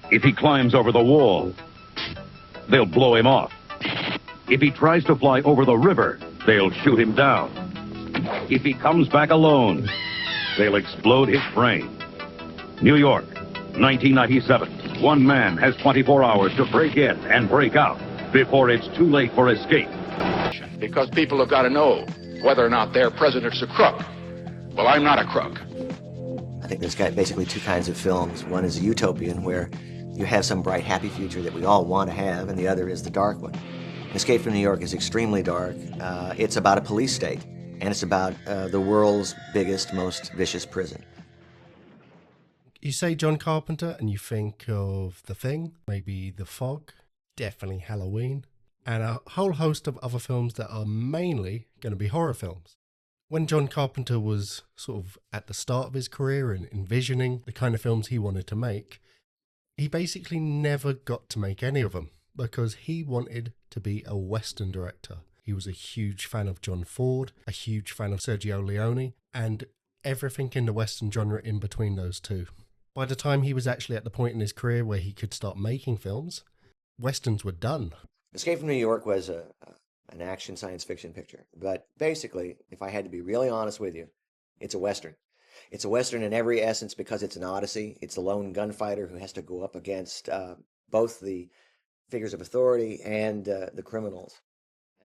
If he climbs over the wall, they'll blow him off. If he tries to fly over the river, they'll shoot him down. If he comes back alone, they'll explode his brain. New York, 1997. One man has 24 hours to break in and break out before it's too late for escape. Because people have got to know whether or not their president's a crook. Well, I'm not a crook. I think there's got basically two kinds of films. One is a utopian, where you have some bright, happy future that we all want to have, and the other is the dark one. Escape from New York is extremely dark. It's about a police state, and it's about the world's biggest, most vicious prison. You say John Carpenter and you think of The Thing, maybe The Fog, definitely Halloween, and a whole host of other films that are mainly going to be horror films. When John Carpenter was sort of at the start of his career and envisioning the kind of films he wanted to make, he basically never got to make any of them because he wanted to be a Western director. He was a huge fan of John Ford, a huge fan of Sergio Leone, and everything in the Western genre in between those two. By the time he was actually at the point in his career where he could start making films, Westerns were done. Escape from New York was an action science fiction picture. But basically, if I had to be really honest with you, it's a Western. It's a Western in every essence because it's an odyssey. It's a lone gunfighter who has to go up against both the figures of authority and the criminals.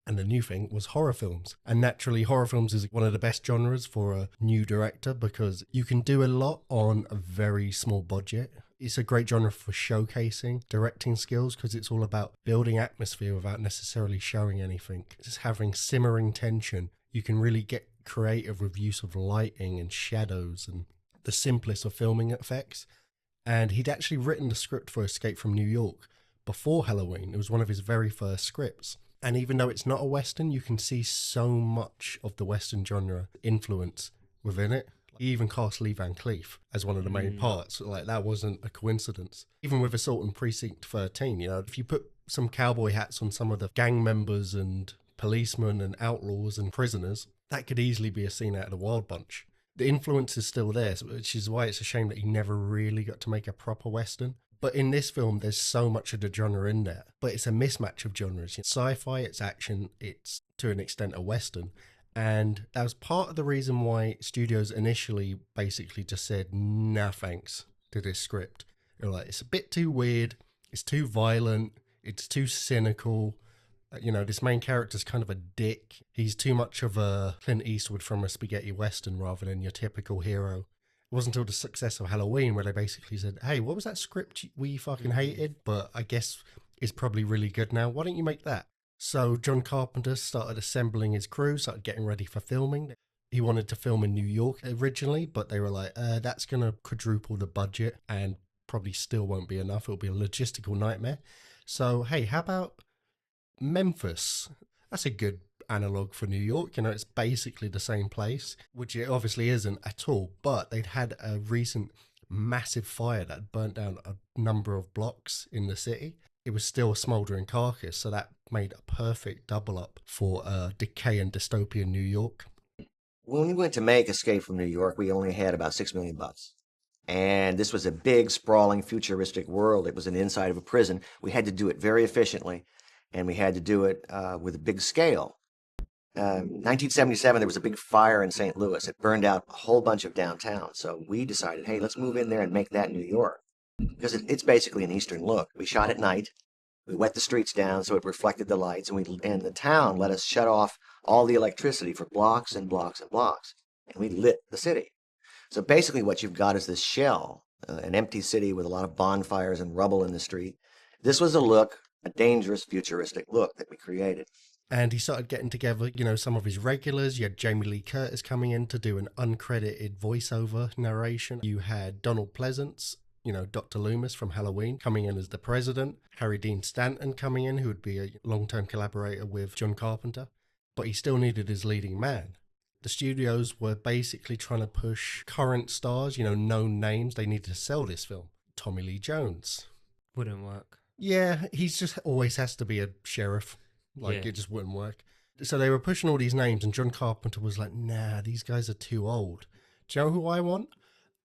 And the new thing was horror films. And naturally, horror films is one of the best genres for a new director because you can do a lot on a very small budget. It's a great genre for showcasing directing skills because it's all about building atmosphere without necessarily showing anything. Just having simmering tension. You can really get creative with use of lighting and shadows and the simplest of filming effects. And he'd actually written the script for Escape from New York before Halloween. It was one of his very first scripts. And even though it's not a Western, you can see so much of the Western genre influence within it. He even cast Lee Van Cleef as one of the main parts. Like, that wasn't a coincidence. Even with Assault on Precinct 13, you know, if you put some cowboy hats on some of the gang members and policemen and outlaws and prisoners, that could easily be a scene out of the Wild Bunch. The influence is still there, which is why it's a shame that he never really got to make a proper Western. But in this film, there's so much of the genre in there. But it's a mismatch of genres. It's sci-fi, it's action, it's to an extent a Western. And that was part of the reason why studios initially basically just said, nah, thanks to this script. They're like, it's a bit too weird, it's too violent, it's too cynical. You know, this main character's kind of a dick. He's too much of a Clint Eastwood from a spaghetti Western rather than your typical hero. It wasn't until the success of Halloween where they basically said, hey, what was that script we fucking hated, but I guess it's probably really good now. Why don't you make that? So John Carpenter started assembling his crew, started getting ready for filming. He wanted to film in New York originally, but they were like, that's going to quadruple the budget and probably still won't be enough. It'll be a logistical nightmare. So, hey, how about Memphis? That's a good analog for New York. You know, it's basically the same place, which it obviously isn't at all, but they'd had a recent massive fire that burnt down a number of blocks in the city. It was still a smouldering carcass, so that made a perfect double up for decay and dystopian New York. When we went to make Escape from New York, we only had about $6 million. And this was a big, sprawling, futuristic world. It was an inside of a prison. We had to do it very efficiently, and we had to do it with a big scale. 1977, there was a big fire in St. Louis. It burned out a whole bunch of downtown. So we decided, hey, let's move in there and make that New York. Because it's basically an Eastern look. We shot at night. We wet the streets down so it reflected the lights. And the town let us shut off all the electricity for blocks and blocks and blocks. And we lit the city. So basically what you've got is this shell, an empty city with a lot of bonfires and rubble in the street. This was a look, a dangerous, futuristic look that we created. And he started getting together, you know, some of his regulars. You had Jamie Lee Curtis coming in to do an uncredited voiceover narration. You had Donald Pleasance, you know, Dr. Loomis from Halloween coming in as the president. Harry Dean Stanton coming in, who would be a long-term collaborator with John Carpenter. But he still needed his leading man. The studios were basically trying to push current stars, you know, known names. They needed to sell this film. Tommy Lee Jones. Wouldn't work. Yeah, he's just always has to be a sheriff. Like, Yeah. It just wouldn't work. So they were pushing all these names, and John Carpenter was like, nah, these guys are too old. Do you know who I want?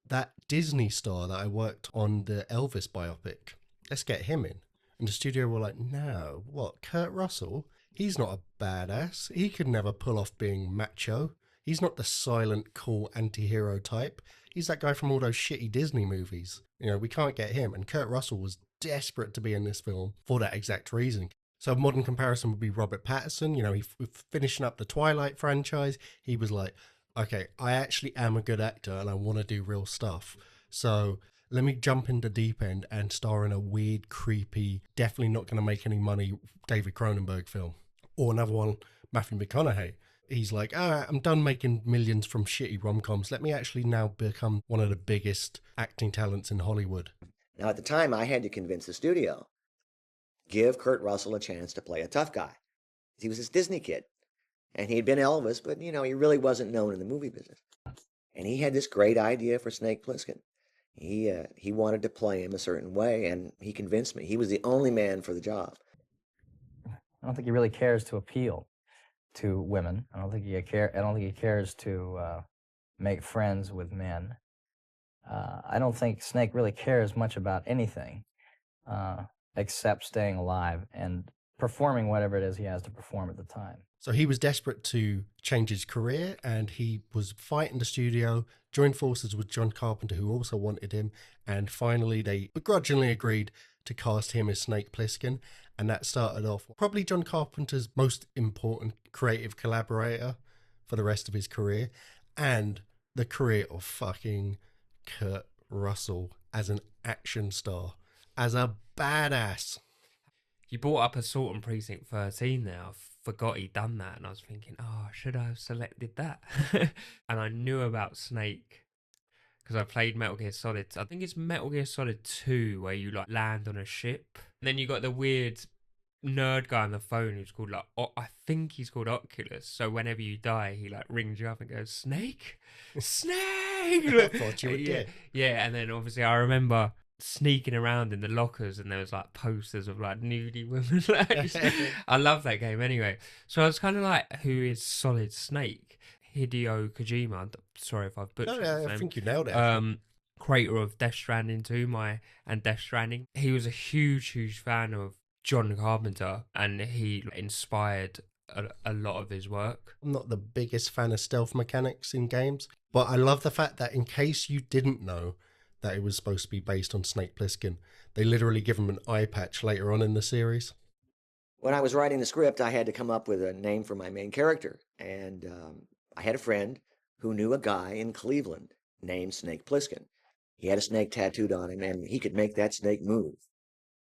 That Disney star that I worked on the Elvis biopic. let's get him in. And the studio were like, no, what, Kurt Russell? He's not a badass. He could never pull off being macho. He's not the silent, cool anti-hero type. He's that guy from all those shitty Disney movies. You know, we can't get him. And Kurt Russell was desperate to be in this film for that exact reason. So a modern comparison would be Robert Pattinson. You know, he finishing up the Twilight franchise. He was like, okay, I actually am a good actor and I want to do real stuff. So let me jump in the deep end and star in a weird, creepy, definitely not going to make any money David Cronenberg film. Or another one, Matthew McConaughey. He's like, I'm done making millions from shitty rom-coms. Let me actually now become one of the biggest acting talents in Hollywood. Now, at the time, I had to convince the studio, give Kurt Russell a chance to play a tough guy. He was this Disney kid. And he had been Elvis, but, you know, he really wasn't known in the movie business. And he had this great idea for Snake Plissken. He wanted to play him a certain way, and he convinced me. He was the only man for the job. I don't think he really cares to appeal to women. I don't think he cares to make friends with men. I don't think Snake really cares much about anything except staying alive and performing whatever it is he has to perform at the time. So he was desperate to change his career, and he was fighting the studio, joined forces with John Carpenter, who also wanted him, and finally they begrudgingly agreed to cast him as Snake Plissken, and that started off probably John Carpenter's most important creative collaborator for the rest of his career, and the career of fucking Kurt Russell as an action star, as a badass. You brought up Assault on Precinct 13 there. I forgot he'd done that, and I was thinking, should I have selected that? And I knew about Snake because I played Metal Gear Solid. I think it's Metal Gear Solid 2 where you like land on a ship. And then you got the weird nerd guy on the phone who's called I think he's called Oculus. So whenever you die, he like rings you up and goes, Snake? Snake! I thought you were dead. Yeah, and then obviously I remember sneaking around in the lockers and there was like posters of like nudie women. I love that game anyway. So I was kind of like, who is Solid Snake? Hideo Kojima. I'm sorry if I've butchered his name. I think you nailed it. Creator of Death Stranding 2 and Death Stranding. He was a huge fan of John Carpenter, and he inspired a lot of his work. I'm not the biggest fan of stealth mechanics in games, but I love the fact that in case you didn't know that it was supposed to be based on Snake Plissken, they literally give him an eye patch later on in the series. When I was writing the script, I had to come up with a name for my main character. And I had a friend who knew a guy in Cleveland named Snake Plissken. He had a snake tattooed on him, and he could make that snake move.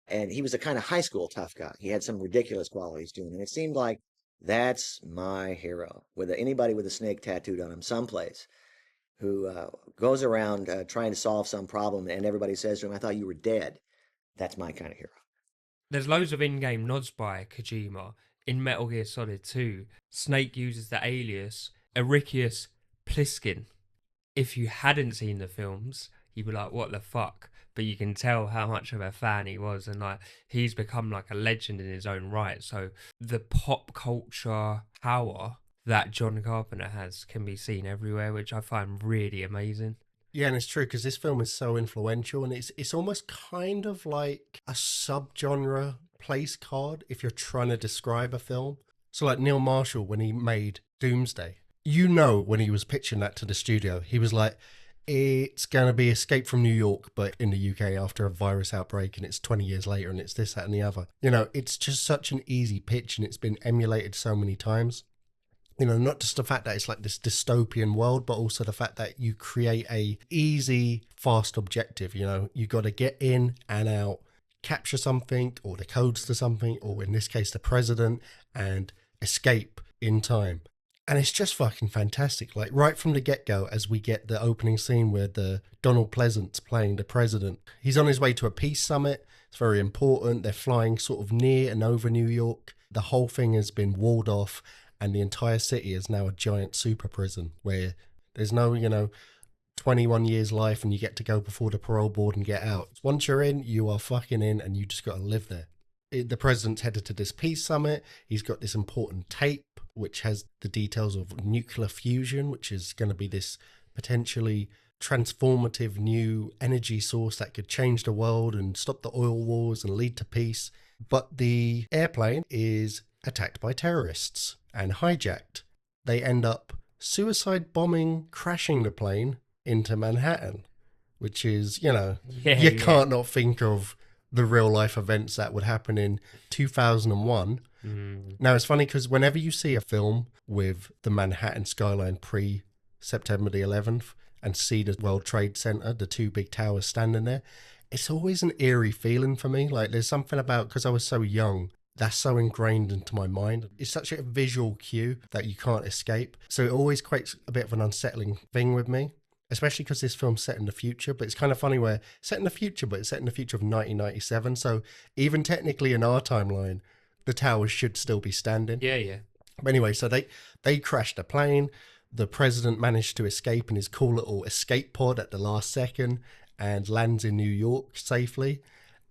And he was a kind of high school tough guy. He had some ridiculous qualities to him. And it seemed like that's my hero. With anybody with a snake tattooed on him someplace who goes around trying to solve some problem, and everybody says to him, I thought you were dead. That's my kind of hero. There's loads of in-game nods by Kojima. In Metal Gear Solid 2, Snake uses the alias Ericius Plissken. If you hadn't seen the films, you'd be like, what the fuck? But you can tell how much of a fan he was, and like he's become like a legend in his own right. So the pop culture power that John Carpenter has can be seen everywhere, which I find really amazing. Yeah, and it's true because this film is so influential, and it's almost kind of like a subgenre place card if you're trying to describe a film. So like Neil Marshall, when he made Doomsday, you know, when he was pitching that to the studio, he was like, it's going to be Escape from New York, but in the UK after a virus outbreak, and it's 20 years later, and it's this, that, and the other. You know, it's just such an easy pitch, and it's been emulated so many times. You know, not just the fact that it's like this dystopian world, but also the fact that you create a easy, fast objective. You know, you got to get in and out, capture something, or the codes to something, or in this case, the president, and escape in time. And it's just fucking fantastic. Like right from the get-go, as we get the opening scene where the Donald Pleasant's playing the president. He's on his way to a peace summit. It's very important. They're flying sort of near and over New York. The whole thing has been walled off, and the entire city is now a giant super prison where there's no, 21 years life and you get to go before the parole board and get out. Once you're in, you are fucking in, and you just got to live there. The president's headed to this peace summit. He's got this important tape which has the details of nuclear fusion, which is going to be this potentially transformative new energy source that could change the world and stop the oil wars and lead to peace. But the airplane is attacked by terrorists and hijacked. They end up suicide bombing, crashing the plane into Manhattan, which is, you can't not think of the real life events that would happen in 2001. Now, it's funny because whenever you see a film with the Manhattan skyline pre-September the 11th and see the World Trade Center, the two big towers standing there, it's always an eerie feeling for me. Like, there's something about, because I was so young, that's so ingrained into my mind. It's such a visual cue that you can't escape. So it always creates a bit of an unsettling thing with me, especially because this film's set in the future. But it's kind of funny where it's set in the future, but it's set in the future of 1997. So even technically in our timeline, the towers should still be standing. Yeah. But anyway, so they crashed the plane. The president managed to escape in his cool little escape pod at the last second and lands in New York safely.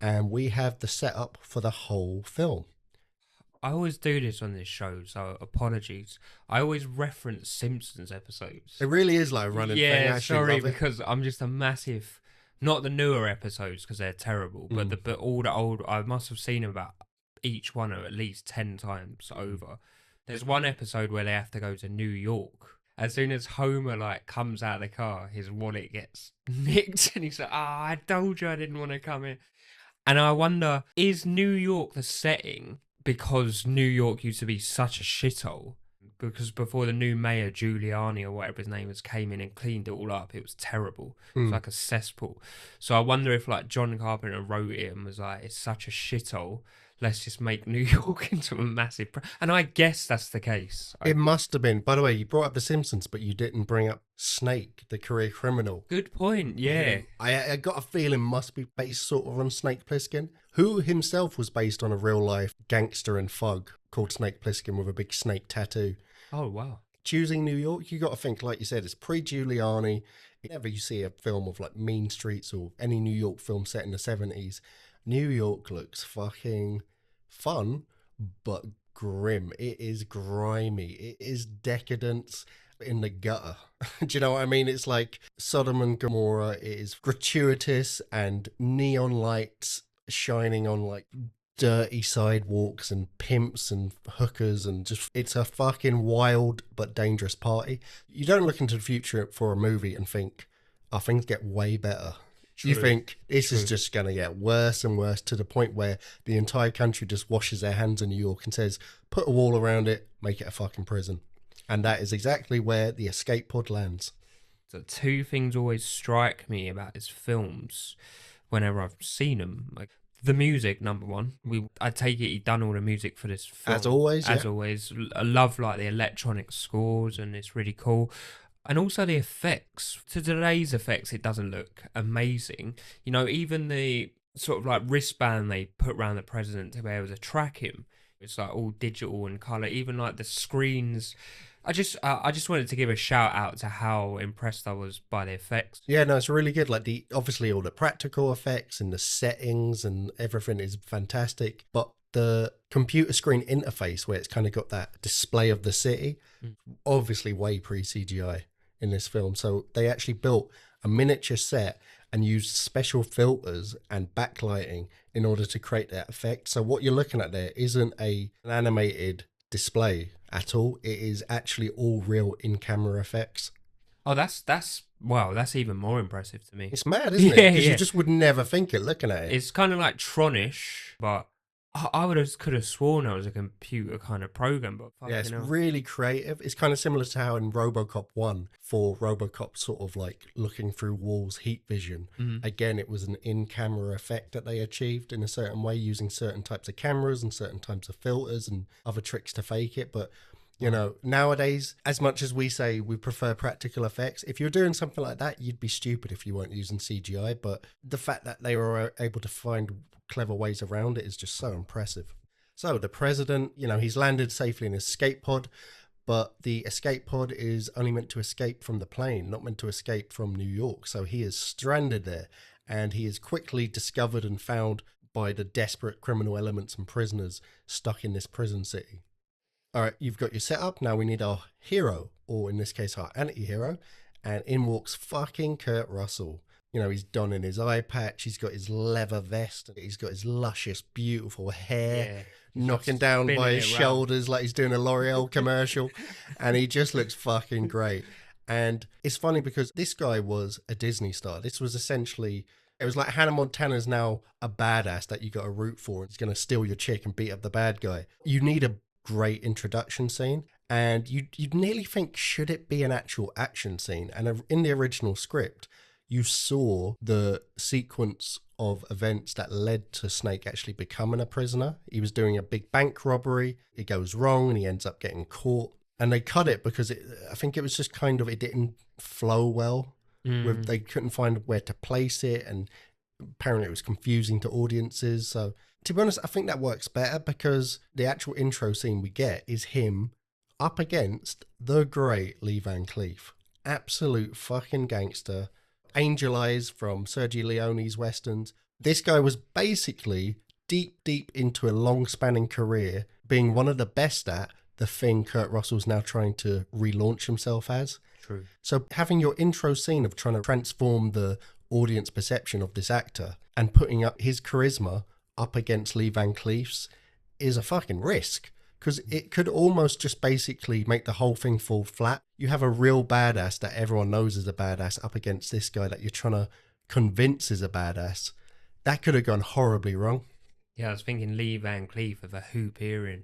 And we have the setup for the whole film. I always do this on this show, so apologies. I always reference Simpsons episodes. It really is like a running thing. Yeah, I sorry, love it. because I'm just a massive... Not the newer episodes, because they're terrible, but all the old... I must have seen about each one at least 10 times over. There's one episode where they have to go to New York. As soon as Homer comes out of the car, his wallet gets nicked, and he's like, I told you I didn't want to come in. And I wonder, is New York the setting because New York used to be such a shithole? Because before the new mayor, Giuliani or whatever his name is, came in and cleaned it all up, it was terrible. It was like a cesspool. So I wonder if John Carpenter wrote it and was like, it's such a shithole, let's just make New York into a massive... And I guess that's the case. It must have been. By the way, you brought up The Simpsons, but you didn't bring up Snake, the career criminal. Good point, yeah. I got a feeling must be based sort of on Snake Plissken, who himself was based on a real-life gangster and thug called Snake Plissken with a big snake tattoo. Oh, wow. Choosing New York, you got to think, like you said, it's pre-Giuliani. Whenever you see a film of Mean Streets or any New York film set in the 70s, New York looks fucking fun, but grim. It is grimy. It is decadence in the gutter. Do you know what I mean? It's like Sodom and Gomorrah. It is gratuitous and neon lights shining on dirty sidewalks and pimps and hookers, and just, it's a fucking wild but dangerous party. You don't look into the future for a movie and think, oh, things get way better. True. You think this is just going to get worse and worse, to the point where the entire country just washes their hands in New York and says, put a wall around it, make it a fucking prison. And that is exactly where the escape pod lands. So two things always strike me about his films whenever I've seen them. The music, number one. I take it he'd done all the music for this film. As always, As always. I love the electronic scores, and it's really cool. And also the effects. To today's effects, it doesn't look amazing. Even the sort of wristband they put around the president to be able to track him. It's all digital and colour. Even the screens. I just wanted to give a shout out to how impressed I was by the effects. Yeah, no, it's really good. Obviously all the practical effects and the settings and everything is fantastic. But the computer screen interface, where it's kind of got that display of the city, obviously way pre-CGI in this film. So they actually built a miniature set and used special filters and backlighting in order to create that effect. So what you're looking at there isn't an animated display at all. It is actually all real in-camera effects. Oh, that's even more impressive to me. It's mad, isn't it? Because you just would never think it looking at it. It's kind of like Tronish, but I could have sworn it was a computer kind of program. But yeah, it's really creative. It's kind of similar to how in RoboCop 1, for RoboCop sort of looking through walls, heat vision. Again, it was an in-camera effect that they achieved in a certain way, using certain types of cameras and certain types of filters and other tricks to fake it. But nowadays, as much as we say we prefer practical effects, if you're doing something like that, you'd be stupid if you weren't using CGI. But the fact that they were able to find clever ways around it is just so impressive. So the president, he's landed safely in his escape pod, but the escape pod is only meant to escape from the plane, not meant to escape from New York. So he is stranded there, and he is quickly discovered and found by the desperate criminal elements and prisoners stuck in this prison city. All right, you've got your setup. Now we need our hero, or in this case, our anti-hero. and in walks fucking Kurt Russell. You know, he's donning his eye patch, he's got his leather vest, he's got his luscious, beautiful hair, knocking down by his shoulders like he's doing a L'Oreal commercial, and he just looks fucking great. And it's funny because this guy was a Disney star. This was essentially, it was like Hannah Montana's now a badass that you got to root for. It's going to steal your chick and beat up the bad guy. You need a great introduction scene, and you'd nearly think, should it be an actual action scene? And in the original script, you saw the sequence of events that led to Snake actually becoming a prisoner. He was doing a big bank robbery. It goes wrong and he ends up getting caught. And they cut it because I think it was just kind of, it didn't flow well. They couldn't find where to place it. And apparently it was confusing to audiences. So to be honest, I think that works better because the actual intro scene we get is him up against the great Lee Van Cleef. Absolute fucking gangster. Angel Eyes from Sergio Leone's westerns. This guy was basically deep into a long-spanning career, being one of the best at the thing Kurt Russell's now trying to relaunch himself as. True. So having your intro scene of trying to transform the audience perception of this actor and putting up his charisma up against Lee Van Cleef's is a fucking risk, because it could almost just basically make the whole thing fall flat. You have a real badass that everyone knows is a badass up against this guy that you're trying to convince is a badass. That could have gone horribly wrong. Yeah, I was thinking Lee Van Cleef with a hoop earring.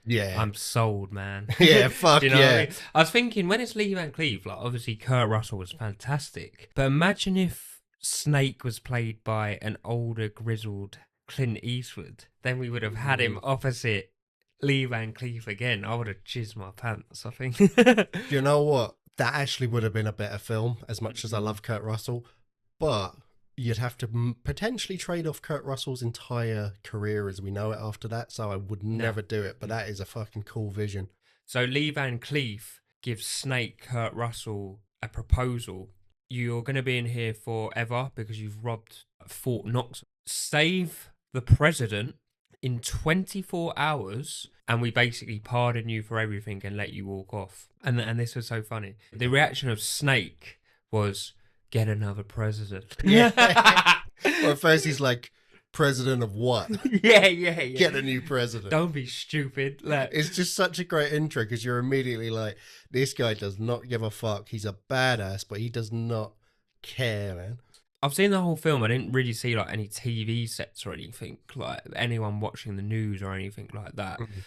Yeah. I'm sold, man. Yeah, fuck Do you know yeah. what I mean? I was thinking, when it's Lee Van Cleef, like, obviously Kurt Russell was fantastic. But imagine if Snake was played by an older, grizzled Clint Eastwood. Then we would have had him opposite Lee Van Cleef again. I would have jizzed my pants, I think. You know what? That actually would have been a better film, as much as I love Kurt Russell. But you'd have to potentially trade off Kurt Russell's entire career as we know it after that. So I would never do it. But that is a fucking cool vision. So Lee Van Cleef gives Snake Kurt Russell a proposal. You're going to be in here forever because you've robbed Fort Knox. Save the president in 24 hours and we basically pardon you for everything and let you walk off. And this was so funny. The reaction of Snake was, get another president. Yeah. Well, at first he's like, president of what? Yeah. Get a new president. Don't be stupid. Like, it's just such a great intro because you're immediately like, this guy does not give a fuck. He's a badass, but he does not care, man. I've seen the whole film. I didn't really see like any TV sets or anything, like anyone watching the news or anything like that. Mm-hmm.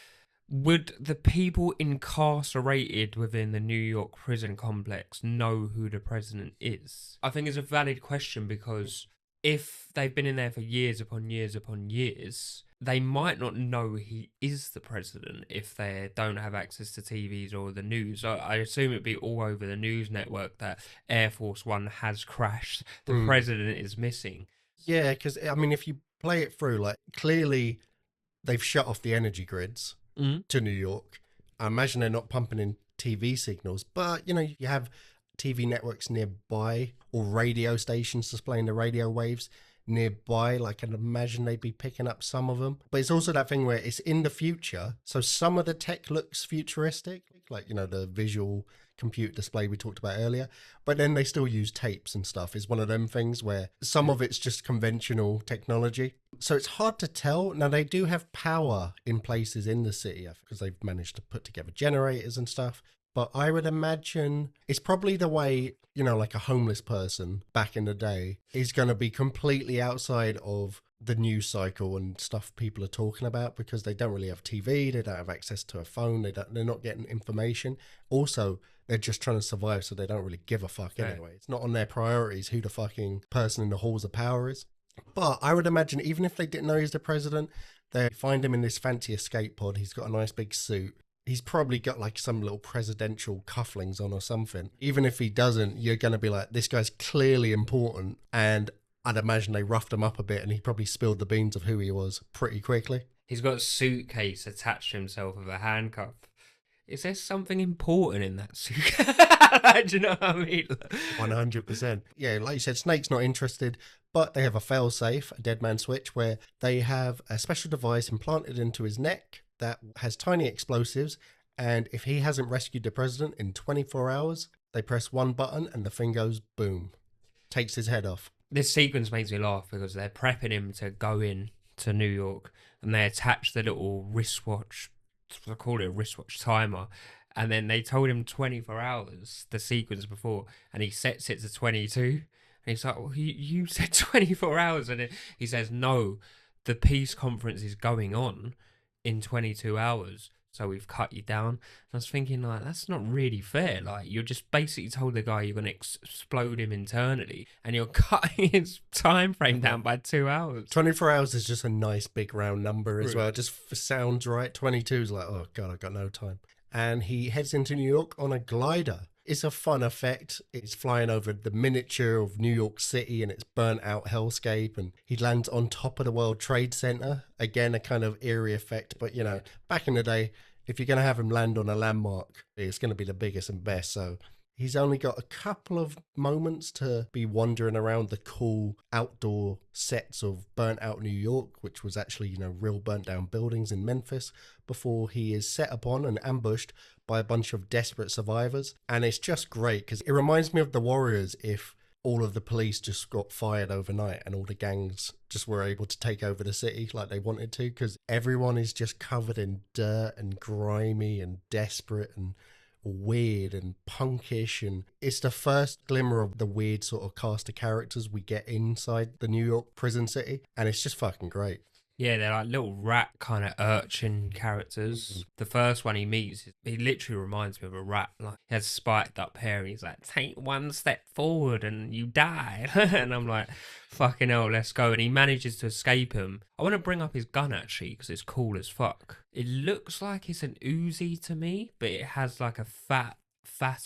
Would the people incarcerated within the New York prison complex know who the president is? I think it's a valid question because if they've been in there for years upon years upon years, they might not know he is the president if they don't have access to TVs or the news. I assume it'd be all over the news network that Air Force One has crashed. The president is missing. Yeah, because, I mean, if you play it through, like, clearly they've shut off the energy grids to New York. I imagine they're not pumping in TV signals, but, you know, you have TV networks nearby or radio stations displaying the radio waves nearby. Like, I'd imagine they'd be picking up some of them. But it's also that thing where it's in the future, so some of the tech looks futuristic, like, you know, the visual compute display we talked about earlier, but then they still use tapes and stuff. Is one of them things where some of it's just conventional technology, so it's hard to tell. Now, they do have power in places in the city because they've managed to put together generators and stuff, but I would imagine it's probably the way, you know, like a homeless person back in the day is going to be completely outside of the news cycle and stuff people are talking about because they don't really have TV, they don't have access to a phone, they're not getting information. Also, they're just trying to survive, so they don't really give a fuck anyway. It's not on their priorities who the fucking person in the halls of power is. But I would imagine even if they didn't know he's the president, they find him in this fancy escape pod. He's got a nice big suit. He's probably got like some little presidential cufflinks on or something. Even if he doesn't, you're going to be like, this guy's clearly important. And I'd imagine they roughed him up a bit and he probably spilled the beans of who he was pretty quickly. He's got a suitcase attached to himself with a handcuff. Is there something important in that suitcase? Do you know what I mean? 100%. Yeah, like you said, Snake's not interested, but they have a fail-safe, a dead man switch, where they have a special device implanted into his neck that has tiny explosives, and if he hasn't rescued the president in 24 hours, They press one button and the thing goes boom. Takes his head off. This sequence makes me laugh because they're prepping him to go in to New York and they attach the little wristwatch, I call it a wristwatch timer, and then they told him 24 hours, the sequence before, and he sets it to 22. And he's like, well, you said 24 hours. And he says, no, the peace conference is going on in 22 hours. So we've cut you down. And I was thinking, like, that's not really fair. Like, you're just basically told the guy you're going to explode him internally, and you're cutting his time frame down by 2 hours. 24 hours is just a nice big round number as well. It just sounds right. 22 is like, oh God, I've got no time. And he heads into New York on a glider. It's a fun effect. It's flying over the miniature of New York City and its burnt out hellscape. And he lands on top of the World Trade Center. Again, a kind of eerie effect. But, you know, back in the day, if you're going to have him land on a landmark, it's going to be the biggest and best. So he's only got a couple of moments to be wandering around the cool outdoor sets of burnt out New York, which was actually, you know, real burnt down buildings in Memphis, before he is set upon and ambushed by a bunch of desperate survivors. And it's just great because it reminds me of The Warriors if all of the police just got fired overnight and all the gangs just were able to take over the city like they wanted to, because everyone is just covered in dirt and grimy and desperate and weird and punkish, and it's the first glimmer of the weird sort of cast of characters we get inside the New York prison city, and it's just fucking great. Yeah, they're like little rat kind of urchin characters. The first one he meets, he literally reminds me of a rat. Like, he has spiked up hair and he's like, take one step forward and you die. And I'm like, fucking hell, let's go. And he manages to escape him. I want to bring up his gun actually because it's cool as fuck. It looks like it's an Uzi to me, but it has like a fat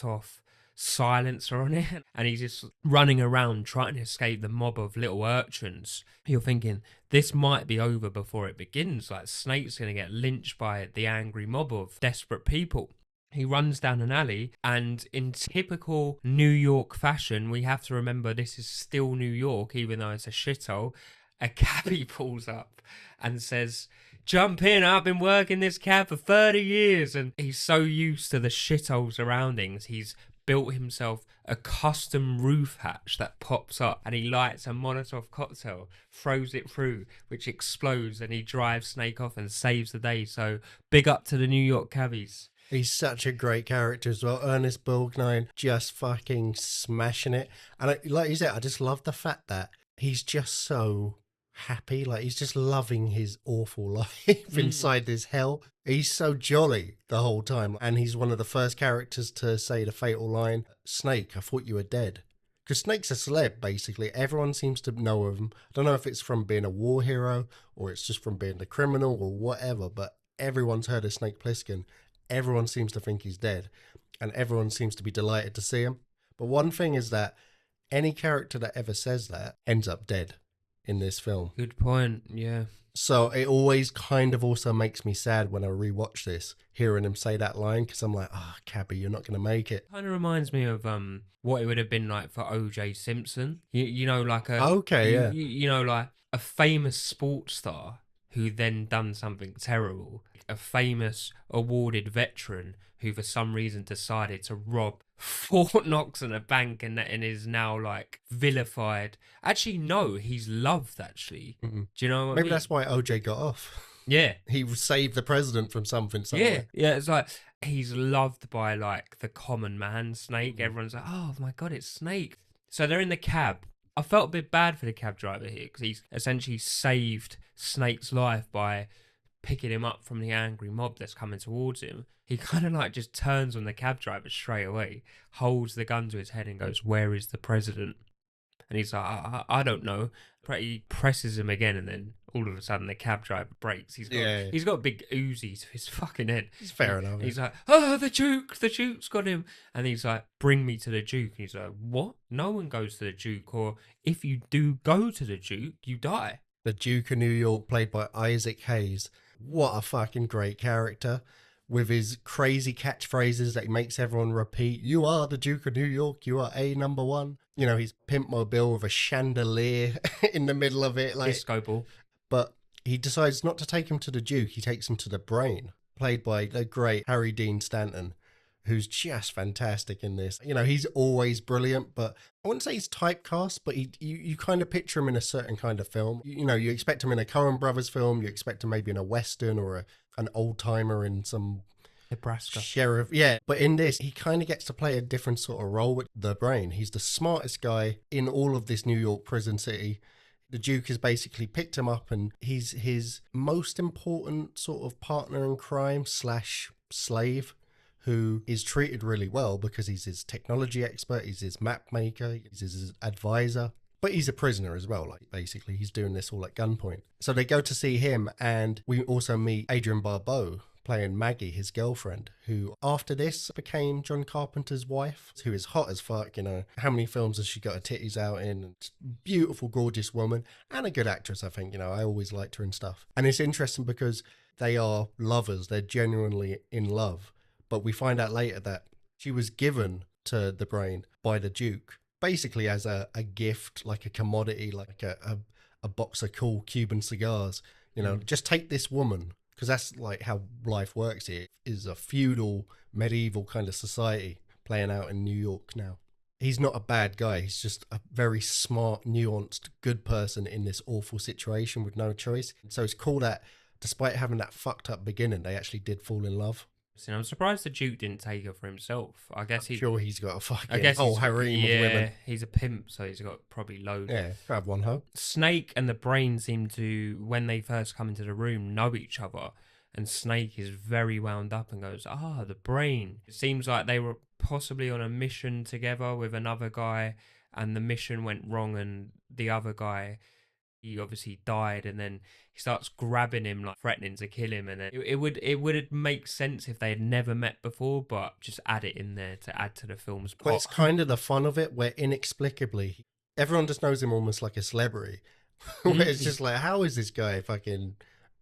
off silencer on it, and he's just running around trying to escape the mob of little urchins. You're thinking this might be over before it begins, like Snake's gonna get lynched by the angry mob of desperate people. He runs down an alley, and in typical New York fashion, we have to remember this is still New York, even though it's a shithole. A cabbie pulls up and says, jump in, I've been working this cab for 30 years. And he's so used to the shithole surroundings, he's built himself a custom roof hatch that pops up, and he lights a Molotov cocktail, throws it through, which explodes, and he drives Snake off and saves the day. So big up to the New York cabbies. He's such a great character as well. Ernest Borgnine just fucking smashing it. And like you said, I just love the fact that he's just so happy. Like, he's just loving his awful life inside this hell. He's so jolly the whole time. And he's one of the first characters to say the fatal line, Snake, I thought you were dead. Because Snake's a celeb, basically. Everyone seems to know of him. I don't know if it's from being a war hero or it's just from being a criminal or whatever, but everyone's heard of Snake Plissken. Everyone seems to think he's dead, and everyone seems to be delighted to see him. But one thing is that any character that ever says that ends up dead in this film. Good point, yeah. So it always kind of also makes me sad when I rewatch this, hearing him say that line, because I'm like, oh, Cabbie, you're not going to make it. Kind of reminds me of what it would have been like for O.J. Simpson. You know, like a... Okay, yeah. You know, like a famous sports star who then done something terrible. A famous awarded veteran who for some reason decided to rob Fort Knox and a bank and is now like vilified. Actually, no, he's loved actually. Mm-hmm. Do you know what I Maybe mean? that's why OJ got off. Yeah. He saved the president from something somewhere. Yeah, it's like he's loved by like the common man, Snake. Everyone's like, oh my God, it's Snake. So they're in the cab. I felt a bit bad for the cab driver here because he's essentially saved Snake's life by picking him up from the angry mob that's coming towards him. He kind of like just turns on the cab driver straight away, holds the gun to his head and goes, where is the president? And he's like, I don't know. He presses him again, and then all of a sudden the cab driver breaks. He's got a big Uzi to his fucking head. It's fair enough. He's like, oh, the Duke's got him. And he's like, bring me to the Duke. And he's like, what? No one goes to the Duke, or if you do go to the Duke, you die. The Duke of New York, played by Isaac Hayes. What a fucking great character. With his crazy catchphrases that he makes everyone repeat. You are the Duke of New York. You are a number one. You know, his pimp mobile with a chandelier in the middle of it. Like, disco ball. But he decides not to take him to the Duke. He takes him to the Brain, played by the great Harry Dean Stanton, who's just fantastic in this. You know, he's always brilliant, but I wouldn't say he's typecast, but you kind of picture him in a certain kind of film. You know, you expect him in a Coen Brothers film, you expect him maybe in a Western or an old-timer in some Nebraska sheriff. Yeah, but in this, he kind of gets to play a different sort of role with the brain. He's the smartest guy in all of this New York prison city. The Duke has basically picked him up, and he's his most important sort of partner in crime / slave, who is treated really well because he's his technology expert, he's his map maker, he's his advisor. But he's a prisoner as well, like basically he's doing this all at gunpoint. So they go to see him, and we also meet Adrienne Barbeau playing Maggie, his girlfriend, who after this became John Carpenter's wife, who is hot as fuck. You know, how many films has she got her titties out in? Beautiful, gorgeous woman, and a good actress, I think. You know, I always liked her and stuff. And it's interesting because they are lovers, they're genuinely in love. But we find out later that she was given to the brain by the Duke, basically as a gift, like a commodity, like a box of cool Cuban cigars. You know, just take this woman, because that's like how life works here. Is a feudal, medieval kind of society playing out in New York now. He's not a bad guy. He's just a very smart, nuanced, good person in this awful situation with no choice. So it's cool that despite having that fucked up beginning, they actually did fall in love. I'm surprised the Duke didn't take her for himself. I guess he's sure he's got a fucking harem of of women. He's a pimp, so he's got probably loads. Yeah, have one hoe. Snake and the Brain seem to, when they first come into the room, know each other. And Snake is very wound up and goes, the Brain. It seems like they were possibly on a mission together with another guy, and the mission went wrong, and the other guy, he obviously died, and then he starts grabbing him, like threatening to kill him. And then it would make sense if they had never met before, but just add it in there to add to the film's plot. But it's kind of the fun of it, where inexplicably everyone just knows him almost like a celebrity. Where it's just like, how is this guy fucking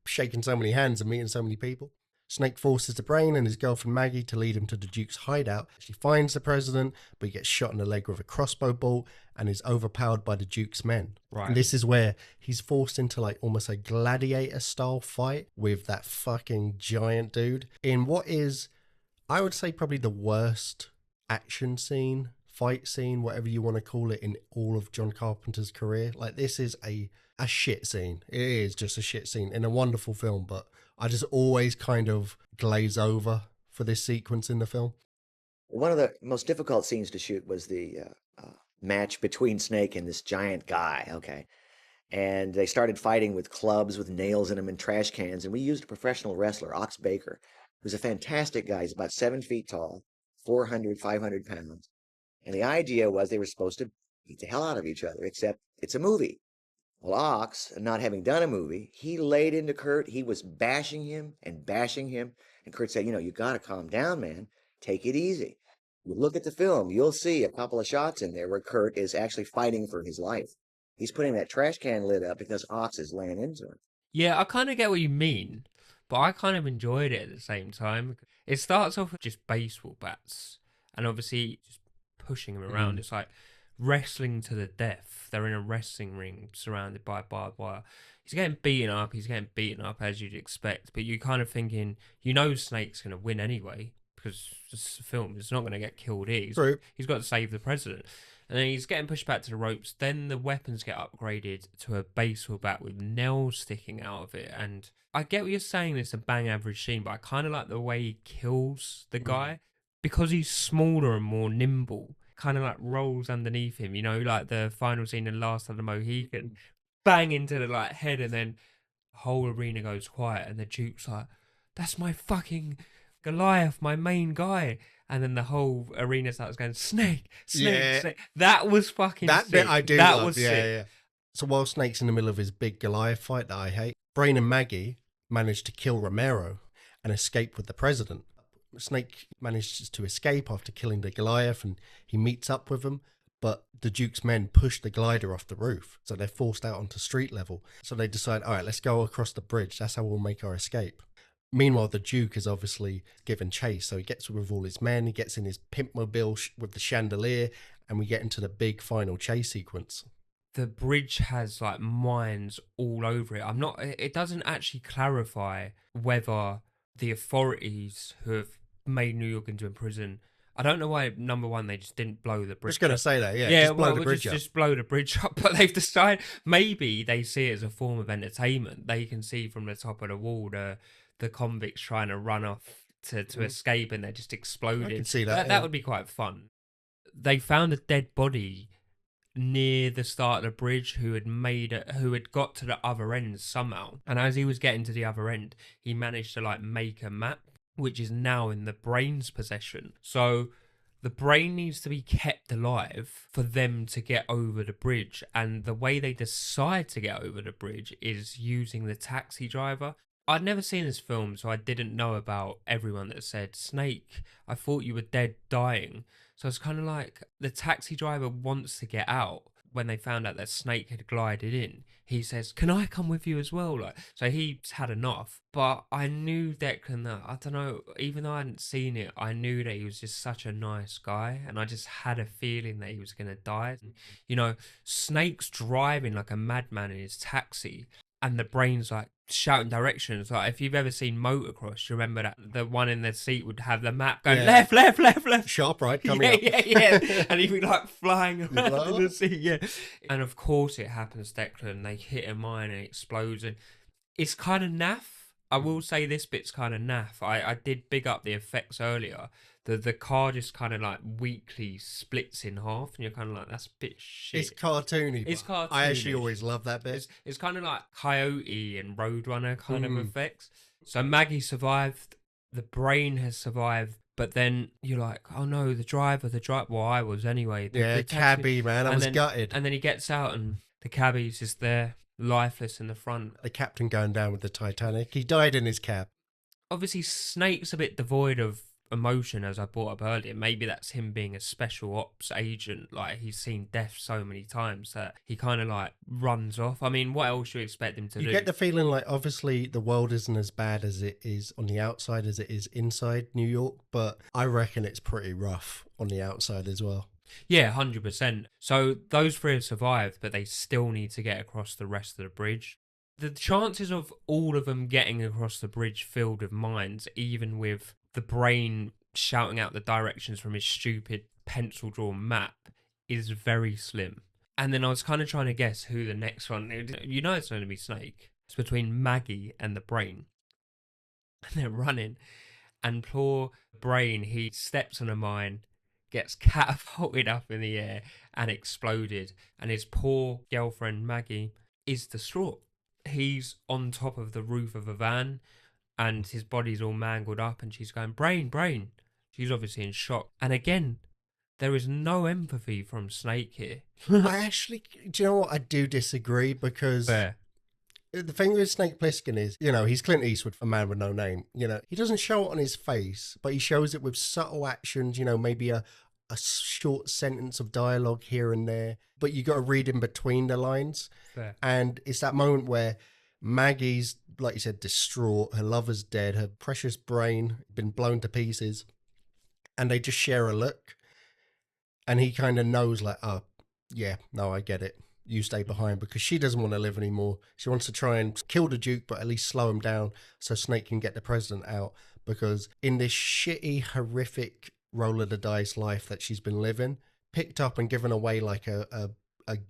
shaking so many hands and meeting so many people? Snake forces the Brain and his girlfriend Maggie to lead him to the Duke's hideout. She finds the president, but he gets shot in the leg with a crossbow bolt and is overpowered by the Duke's men. Right. And this is where he's forced into like almost a gladiator-style fight with that fucking giant dude in what is, I would say, probably the worst action scene, fight scene, whatever you want to call it, in all of John Carpenter's career. Like, this is a shit scene. It is just a shit scene in a wonderful film, but I just always kind of glaze over for this sequence in the film. One of the most difficult scenes to shoot was the match between Snake and this giant guy, okay? And they started fighting with clubs with nails in them and trash cans, and we used a professional wrestler, Ox Baker, who's a fantastic guy. He's about 7 feet tall, 400, 500 pounds. And the idea was they were supposed to beat the hell out of each other, except it's a movie. Well, Ox, not having done a movie, he laid into Kurt. He was bashing him. And Kurt said, you got to calm down, man. Take it easy. You look at the film, you'll see a couple of shots in there where Kurt is actually fighting for his life. He's putting that trash can lid up because Ox is laying into him. Yeah, I kind of get what you mean, but I kind of enjoyed it at the same time. It starts off with just baseball bats, and obviously just pushing him around. It's like wrestling to the death. They're in a wrestling ring surrounded by barbed wire. He's getting beaten up as you'd expect, but you're kind of thinking, Snake's going to win anyway, because it's a film. It's not going to get killed here. He's got to save the president. And then he's getting pushed back to the ropes. Then the weapons get upgraded to a baseball bat with nails sticking out of it. And I get what you're saying, it's a bang average scene, but I kind of like the way he kills the guy. Because he's smaller and more nimble, kind of like rolls underneath him, like the final scene in Last of the Mohican, bang into the like head, and then the whole arena goes quiet, and the Duke's like, that's my fucking Goliath, my main guy. And then the whole arena starts going, Snake. That was fucking that sick. Bit I do that love. was sick. Yeah. So while Snake's in the middle of his big Goliath fight that I hate, Brain and Maggie manage to kill Romero and escape with the president. Snake manages to escape after killing the Goliath, and he meets up with them, but the Duke's men push the glider off the roof, so they're forced out onto street level. So they decide, all right, let's go across the bridge. That's how we'll make our escape. Meanwhile, the Duke is obviously given chase, so he gets with all his men, he gets in his pimp mobile with the chandelier, and we get into the big final chase sequence. The bridge has like mines all over it. It doesn't actually clarify whether the authorities who have made New York into a prison. I don't know why, number one, they just didn't blow the I bridge was going to up. say that, yeah. Yeah, Just blow well, the bridge up. just blow the bridge up. But they've decided maybe they see it as a form of entertainment. They can see from the top of the wall the convicts trying to run off to escape, and they're just exploding. I can see that. That would be quite fun. They found a dead body near the start of the bridge who had got to the other end somehow, and as he was getting to the other end, he managed to like make a map, which is now in the brain's possession. So the brain needs to be kept alive for them to get over the bridge, and the way they decide to get over the bridge is using the taxi driver. I'd never seen this film, so I didn't know about everyone that said, Snake, I thought you were dead, dying. So it's kind of like the taxi driver wants to get out. When they found out that Snake had glided in, he says, can I come with you as well? Like, so he's had enough. But I knew Declan that, I don't know, even though I hadn't seen it, I knew that he was just such a nice guy. And I just had a feeling that he was going to die. You know, Snake's driving like a madman in his taxi, and the brain's like shouting directions. Like if you've ever seen motocross, you remember that the one in the seat would have the map going left, left, left, left. Sharp right coming up. Yeah. And he'd be like flying around in the seat, yeah. And of course it happens, Declan. They hit a mine and it explodes. And it's kind of naff. I will say this bit's kind of naff. I did big up the effects earlier. The car just kind of like weakly splits in half, and you're kind of like, that's a bit shit. It's cartoony. It's cartoony. I actually always love that bit. It's kind of like Coyote and Roadrunner kind of effects. So Maggie survived, the brain has survived, but then you're like, oh no, the driver. Well, I was anyway. The cabbie, man, I was gutted. And then he gets out, and the cabbie's just there, lifeless in the front. The captain going down with the Titanic. He died in his cab. Obviously, Snake's a bit devoid of emotion, as I brought up earlier. Maybe that's him being a special ops agent. Like, he's seen death so many times that he kind of like runs off. I mean, what else do you expect him to do? You get the feeling like, obviously the world isn't as bad as it is on the outside as it is inside New York, but I reckon it's pretty rough on the outside as well. Yeah, 100%. So those three have survived, but they still need to get across the rest of the bridge. The chances of all of them getting across the bridge filled with mines, even with the brain shouting out the directions from his stupid pencil-drawn map, is very slim. And then I was kind of trying to guess who the next one... You know it's going to be Snake. It's between Maggie and the brain. And they're running. And poor brain, he steps on a mine, gets catapulted up in the air and exploded. And his poor girlfriend, Maggie, is distraught. He's on top of the roof of a van, and his body's all mangled up, and she's going, brain, brain. She's obviously in shock. And again, there is no empathy from Snake here. I actually, do you know what? I do disagree, because Fair. The thing with Snake Plissken is, you know, he's Clint Eastwood, a man with no name. You know, he doesn't show it on his face, but he shows it with subtle actions, you know, maybe a short sentence of dialogue here and there, but you got to read in between the lines. Fair. And it's that moment where Maggie's, like you said, distraught. Her lover's dead. Her precious brain been blown to pieces. And they just share a look. And he kind of knows, like, oh, yeah, no, I get it. You stay behind, because she doesn't want to live anymore. She wants to try and kill the Duke, but at least slow him down so Snake can get the president out. Because in this shitty, horrific roll of the dice life that she's been living, picked up and given away like a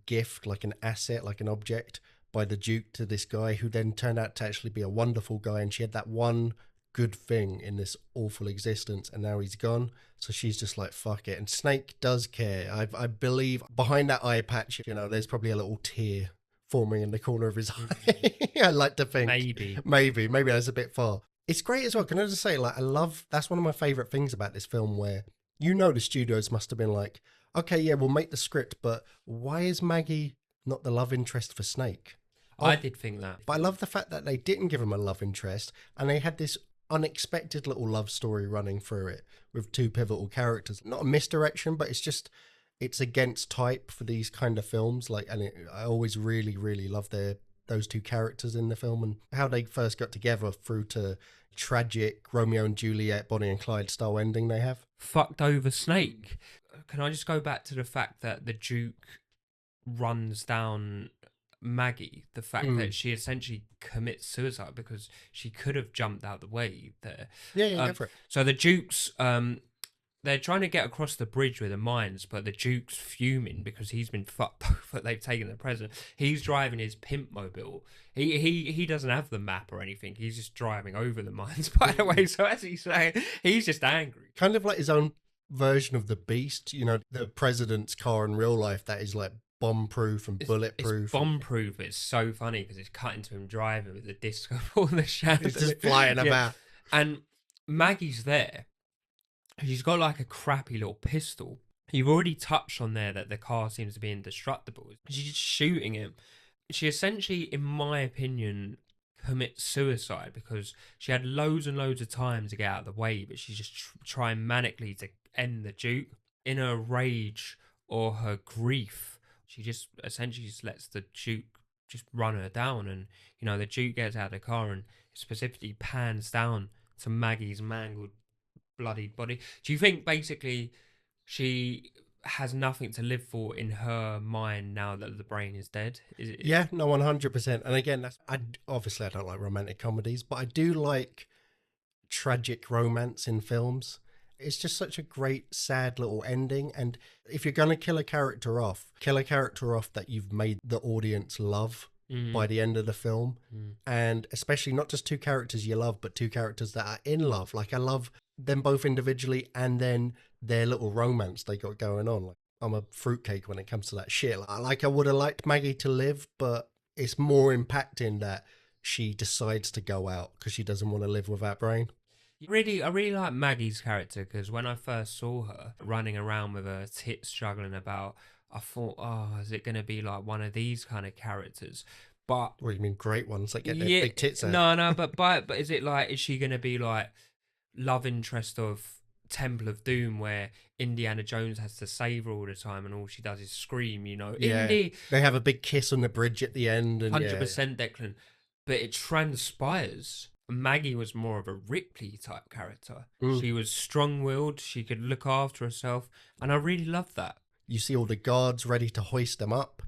gift, like an asset, like an object by the Duke to this guy, who then turned out to actually be a wonderful guy, and she had that one good thing in this awful existence, and now he's gone. So she's just like, fuck it. And Snake does care. I believe behind that eye patch, you know, there's probably a little tear forming in the corner of his eye. I like to think. Maybe that's a bit far. It's great as well. Can I just say, like, that's one of my favorite things about this film, where, you know, the studios must have been like, okay, yeah, we'll make the script, but why is Maggie not the love interest for Snake? I did think that. But I love the fact that they didn't give him a love interest, and they had this unexpected little love story running through it with two pivotal characters. Not a misdirection, but it's against type for these kind of films. Like, and I always really, really love those two characters in the film, and how they first got together through to tragic Romeo and Juliet, Bonnie-and-Clyde style ending they have. Fucked over Snake. Can I just go back to the fact that the Duke runs down Maggie, the fact that she essentially commits suicide because she could have jumped out the way there. Yeah, go for it. So the Duke's, they're trying to get across the bridge with the mines, but the Duke's fuming because he's been fucked over. They've taken the president. He's driving his pimp mobile. He doesn't have the map or anything. He's just driving over the mines, by the way. So as he's saying, he's just angry. Kind of like his own version of the Beast. You know, the president's car in real life that is like bomb-proof and bulletproof. It's bomb-proof. It's so funny because it's cutting to him driving with the disc of all the shadows. It's just flying about. And Maggie's there. She's got like a crappy little pistol. You've already touched on there that the car seems to be indestructible. She's just shooting him. She essentially, in my opinion, commits suicide because she had loads and loads of time to get out of the way, but she's just trying manically to end the Duke. In her rage or her grief, she just essentially just lets the Duke just run her down. And, you know, the Duke gets out of the car and specifically pans down to Maggie's mangled, bloodied body. Do you think basically she has nothing to live for in her mind now that the brain is dead? Yeah, no, 100%. And again, obviously I don't like romantic comedies, but I do like tragic romance in films. It's just such a great, sad little ending. And if you're going to kill a character off that you've made the audience love by the end of the film. And especially not just two characters you love, but two characters that are in love. Like, I love them both individually and then their little romance they got going on. Like, I'm a fruitcake when it comes to that shit. Like I would have liked Maggie to live, but it's more impacting that she decides to go out because she doesn't want to live without brain. I really like Maggie's character because when I first saw her running around with her tits struggling about, I thought, oh, is it going to be like one of these kind of characters? But What do you mean, great ones that get their big tits out? No, but is it like, is she going to be like love interest of Temple of Doom where Indiana Jones has to save her all the time and all she does is scream, you know? Yeah, Indy, they have a big kiss on the bridge at the end. And 100% Declan. But it transpires. Maggie was more of a Ripley type character. She was strong-willed, she could look after herself, and I really loved that. You see all the guards ready to hoist them up.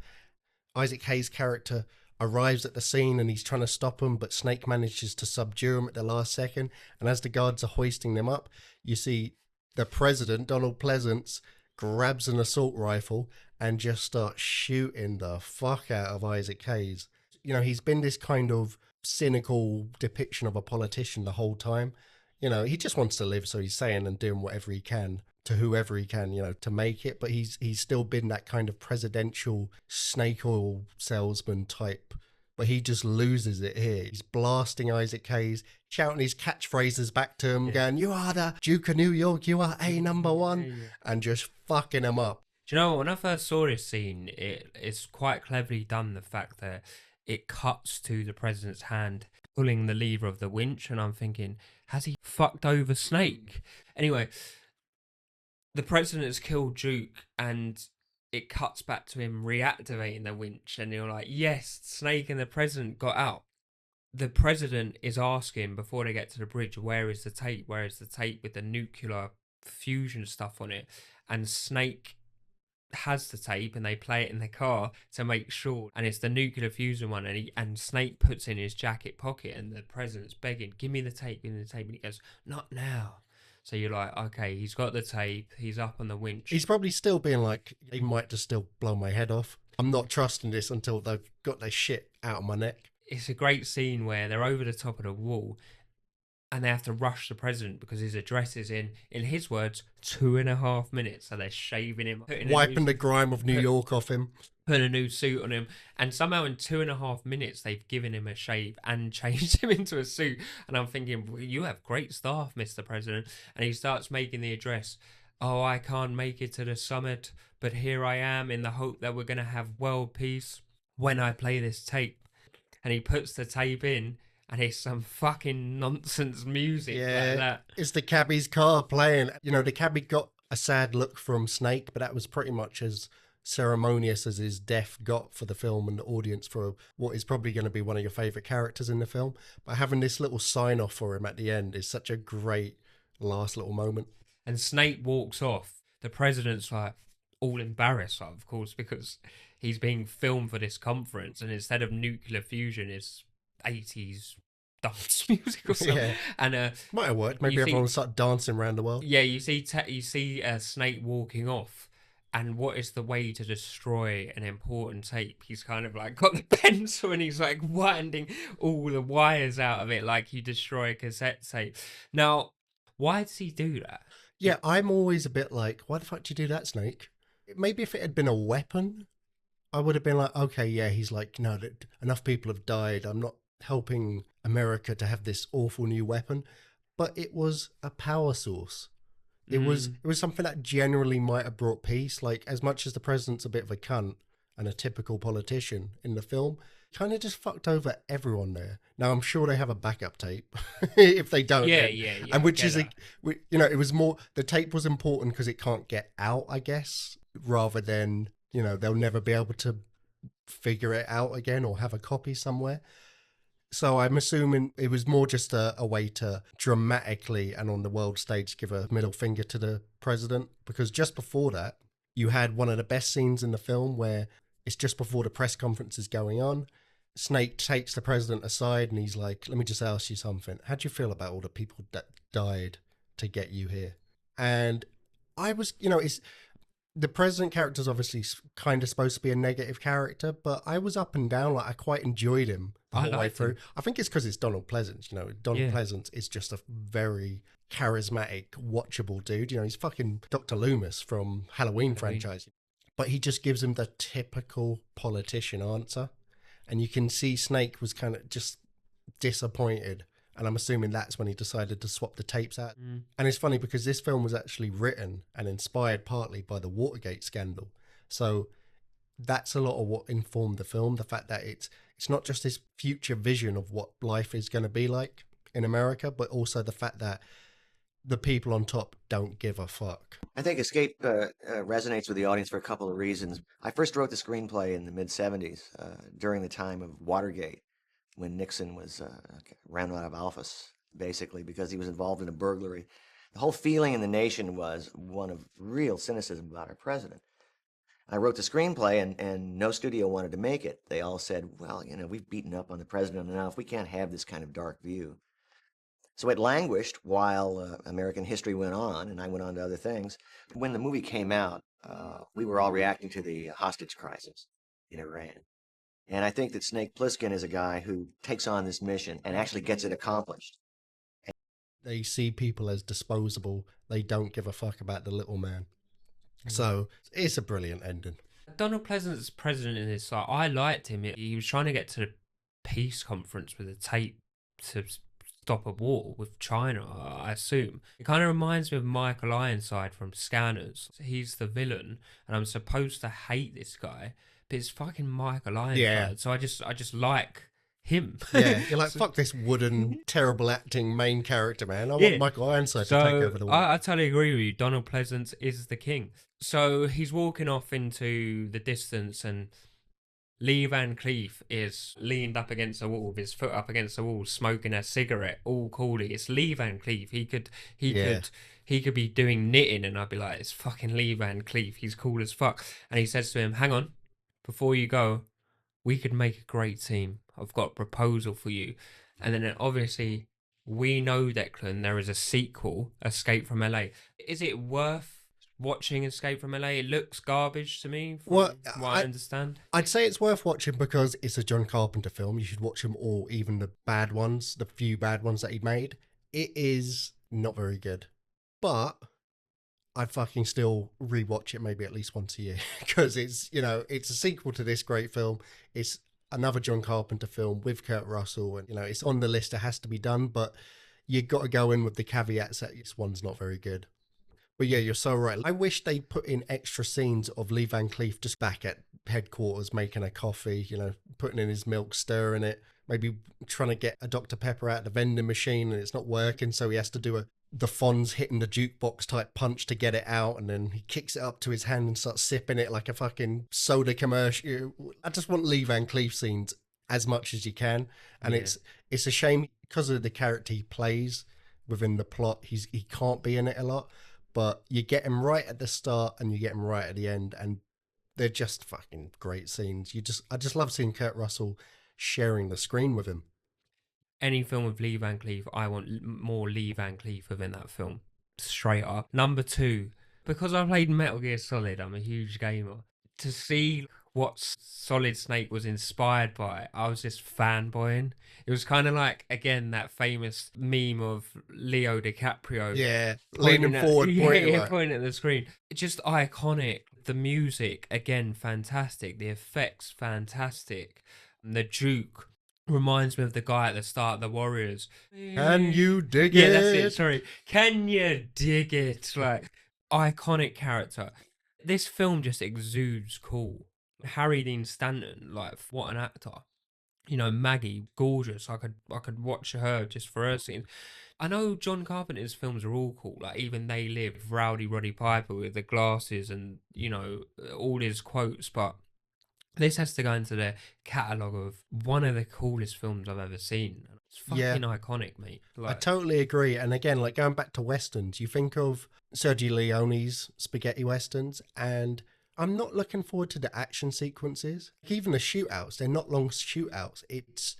Isaac Hayes' character arrives at the scene and he's trying to stop them, but Snake manages to subdue him at the last second. And as the guards are hoisting them up, you see the president, Donald Pleasance, grabs an assault rifle and just starts shooting the fuck out of Isaac Hayes. You know, he's been this kind of cynical depiction of a politician the whole time. You know, he just wants to live, so he's saying and doing whatever he can to whoever he can, you know, to make it. But he's still been that kind of presidential snake oil salesman type. But he just loses it here. He's blasting Isaac Hayes, shouting his catchphrases back to him, going, "You are the Duke of New York, you are a number one," and just fucking him up. Do you know what? When I first saw this scene, it's quite cleverly done, the fact that it cuts to the president's hand pulling the lever of the winch, and I'm thinking, has he fucked over Snake? Anyway, the president has killed Duke, and it cuts back to him reactivating the winch, and you're like, yes, Snake and the president got out. The president is asking, before they get to the bridge, where is the tape? Where is the tape with the nuclear fusion stuff on it? And Snake has the tape and they play it in the car to make sure, and it's the nuclear fusion one, and Snake puts in his jacket pocket and the president's begging, give me the tape, and he goes, not now. So you're like, okay, he's got the tape, he's up on the winch. He's probably still being like, he might just still blow my head off. I'm not trusting this until they've got their shit out of my neck. It's a great scene where they're over the top of the wall and they have to rush the president because his address is in his words, 2.5 minutes. So they're shaving him, wiping the grime of New York off him, putting a new suit on him, and somehow in 2.5 minutes they've given him a shave and changed him into a suit. And I'm thinking, well, you have great staff, Mr. President. And he starts making the address. Oh, I can't make it to the summit, but here I am in the hope that we're going to have world peace when I play this tape. And he puts the tape in, and it's some fucking nonsense music like that. It's the cabbie's car playing. You know, the cabbie got a sad look from Snake, but that was pretty much as ceremonious as his death got for the film and the audience for what is probably going to be one of your favourite characters in the film. But having this little sign-off for him at the end is such a great last little moment. And Snake walks off. The president's like all embarrassed, of course, because he's being filmed for this conference, and instead of nuclear fusion, it's 80s dance music or something. Yeah. And Might have worked. Maybe you everyone see- will start dancing around the world. yeah, you see Snake walking off, and what is the way to destroy an important tape? He's kind of like got the pencil and he's like winding all the wires out of it like you destroy a cassette tape. Now, why does he do that? Yeah, I'm always a bit like, why the fuck did you do that, Snake? Maybe if it had been a weapon, I would have been like, okay, yeah, he's like, no, enough people have died. I'm not helping America to have this awful new weapon. But it was a power source. It was something that generally might have brought peace. Like, as much as the president's a bit of a cunt and a typical politician in the film, kind of just fucked over everyone there. Now, I'm sure they have a backup tape. If they don't, Yeah, then- yeah. and which I is, get it was more, the tape was important because it can't get out, I guess, rather than, they'll never be able to figure it out again or have a copy somewhere. So I'm assuming it was more just a way to dramatically and on the world stage give a middle finger to the president, because just before that, you had one of the best scenes in the film where it's just before the press conference is going on. Snake takes the president aside and he's like, let me just ask you something. How do you feel about all the people that died to get you here? And I was, it's the president character is obviously kind of supposed to be a negative character, but I was up and down. Like, I quite enjoyed him the whole way liked through. him. I think it's because it's Donald Pleasance. Donald Yeah. Pleasance is just a very charismatic, watchable dude. He's fucking Dr. Loomis from Halloween franchise. But he just gives him the typical politician answer. And you can see Snake was kind of just disappointed. And I'm assuming that's when he decided to swap the tapes out. And it's funny because this film was actually written and inspired partly by the Watergate scandal. So that's a lot of what informed the film. The fact that it's not just this future vision of what life is going to be like in America, but also the fact that the people on top don't give a fuck. I think Escape resonates with the audience for a couple of reasons. I first wrote the screenplay in the mid-'70s during the time of Watergate, when Nixon was rounded out of office, basically, because he was involved in a burglary. The whole feeling in the nation was one of real cynicism about our president. I wrote the screenplay, and no studio wanted to make it. They all said, well, we've beaten up on the president enough. We can't have this kind of dark view. So it languished while American history went on, and I went on to other things. When the movie came out, we were all reacting to the hostage crisis in Iran. And I think that Snake Plissken is a guy who takes on this mission and actually gets it accomplished. They see people as disposable. They don't give a fuck about the little man. So it's a brilliant ending. Donald Pleasance's president in this, I liked him. He was trying to get to the peace conference with a tape to stop a war with China, I assume. It kind of reminds me of Michael Ironside from Scanners. He's the villain, and I'm supposed to hate this guy, but it's fucking Michael Ironside. Yeah. So I just like him. Yeah, you're like, fuck this wooden, terrible acting main character, man. I want Michael Ironside to take over the world. I totally agree with you. Donald Pleasance is the king. So he's walking off into the distance, and Lee Van Cleef is leaned up against a wall with his foot up against the wall, smoking a cigarette, all coolly. It's Lee Van Cleef. He could be doing knitting, and I'd be like, it's fucking Lee Van Cleef. He's cool as fuck. And he says to him, hang on, before you go, we could make a great team. I've got a proposal for you. And then obviously we know, Declan, there is a sequel, Escape from LA. Is it worth watching Escape from LA? It looks garbage to me, from what I understand. I'd say it's worth watching because it's a John Carpenter film. You should watch them all, even the bad ones, the few bad ones that he made. It is not very good. But I fucking still rewatch it maybe at least once a year because it's a sequel to this great film. It's another John Carpenter film with Kurt Russell, and it's on the list. It has to be done, but you got to go in with the caveats that this one's not very good. But yeah, you're so right. I wish they put in extra scenes of Lee Van Cleef just back at headquarters making a coffee, putting in his milk, stirring it, maybe trying to get a Dr. Pepper out of the vending machine and it's not working, so he has to do the Fonz hitting the jukebox type punch to get it out, and then he kicks it up to his hand and starts sipping it like a fucking soda commercial. I just want Lee Van Cleef scenes as much as you can, and it's a shame because of the character he plays within the plot. He can't be in it a lot, but you get him right at the start and you get him right at the end, and They're just fucking great scenes. I just love seeing Kurt Russell sharing the screen with him. Any film with Lee Van Cleef, I want more Lee Van Cleef within that film. Straight up. Number 2, because I played Metal Gear Solid, I'm a huge gamer. To see what Solid Snake was inspired by, I was just fanboying. It was kind of like, again, that famous meme of Leo DiCaprio. Yeah, leaning forward, pointing at the screen. Just iconic. The music, again, fantastic. The effects, fantastic. And the Duke reminds me of the guy at the start of The Warriors. Can you dig it? Yeah, that's it. Sorry. Can you dig it? Like, iconic character. This film just exudes cool. Harry Dean Stanton, like, what an actor. You know, Maggie, gorgeous. I could watch her just for her scene. I know John Carpenter's films are all cool. Like, even They Live, Rowdy Roddy Piper with the glasses and, you know, all his quotes. But this has to go into the catalogue of one of the coolest films I've ever seen. It's fucking iconic, mate. Like, I totally agree. And again, like going back to Westerns, you think of Sergio Leone's spaghetti Westerns, and I'm not looking forward to the action sequences. Like, even the shootouts, they're not long shootouts. It's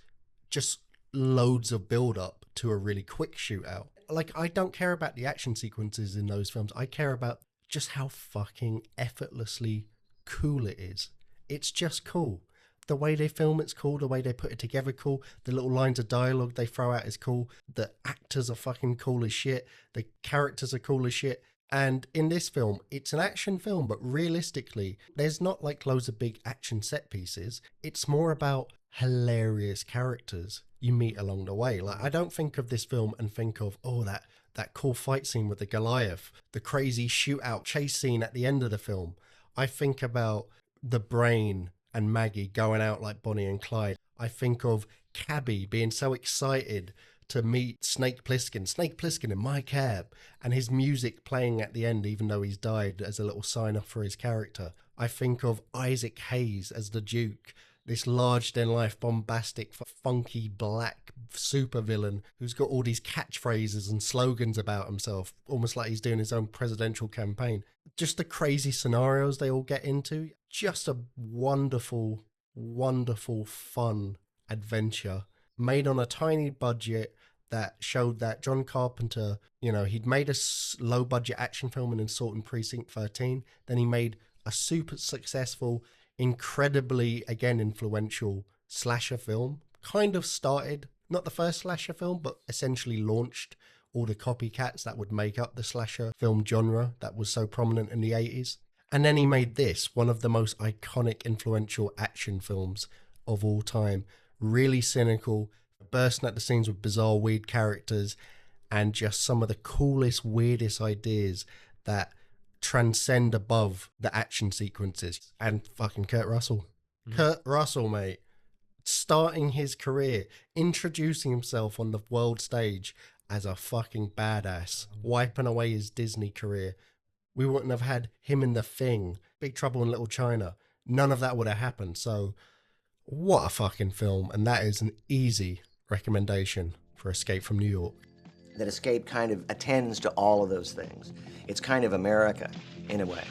just loads of build-up to a really quick shootout. Like, I don't care about the action sequences in those films. I care about just how fucking effortlessly cool it is. It's just cool. The way they film it's cool. The way they put it together cool. The little lines of dialogue they throw out is cool. The actors are fucking cool as shit. The characters are cool as shit. And in this film, it's an action film, but realistically, there's not like loads of big action set pieces. It's more about hilarious characters you meet along the way. Like, I don't think of this film and think of, oh, that cool fight scene with the Goliath, the crazy shootout chase scene at the end of the film. I think about the Brain and Maggie going out like Bonnie and Clyde. I think of Cabbie being so excited to meet Snake Plissken in my cab, and his music playing at the end even though he's died as a little sign off for his character. I think of Isaac Hayes as the Duke, this large-than-life, bombastic, funky black supervillain who's got all these catchphrases and slogans about himself, almost like he's doing his own presidential campaign. Just the crazy scenarios they all get into. Just a wonderful, wonderful, fun adventure made on a tiny budget that showed that John Carpenter, you know, he'd made a low-budget action film in Assault in Precinct 13. Then he made a super successful, incredibly, again, influential slasher film. Kind of started, not the first slasher film, but essentially launched all the copycats that would make up the slasher film genre that was so prominent in the 80s. And then he made this, one of the most iconic, influential action films of all time. Really cynical, bursting at the seams with bizarre, weird characters, and just some of the coolest, weirdest ideas that transcend above the action sequences. And fucking Kurt Russell. Kurt Russell, mate, starting his career, introducing himself on the world stage as a fucking badass, wiping away his Disney career. We wouldn't have had him in The Thing, Big Trouble in Little China. None of that would have happened. So what a fucking film. And that is an easy recommendation for Escape from New York. That Escape kind of attends to all of those things. It's kind of America, in a way,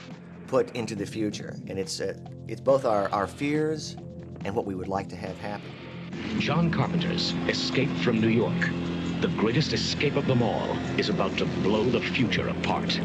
put into the future. And it's both our fears and what we would like to have happen. John Carpenter's Escape from New York. The greatest escape of them all is about to blow the future apart.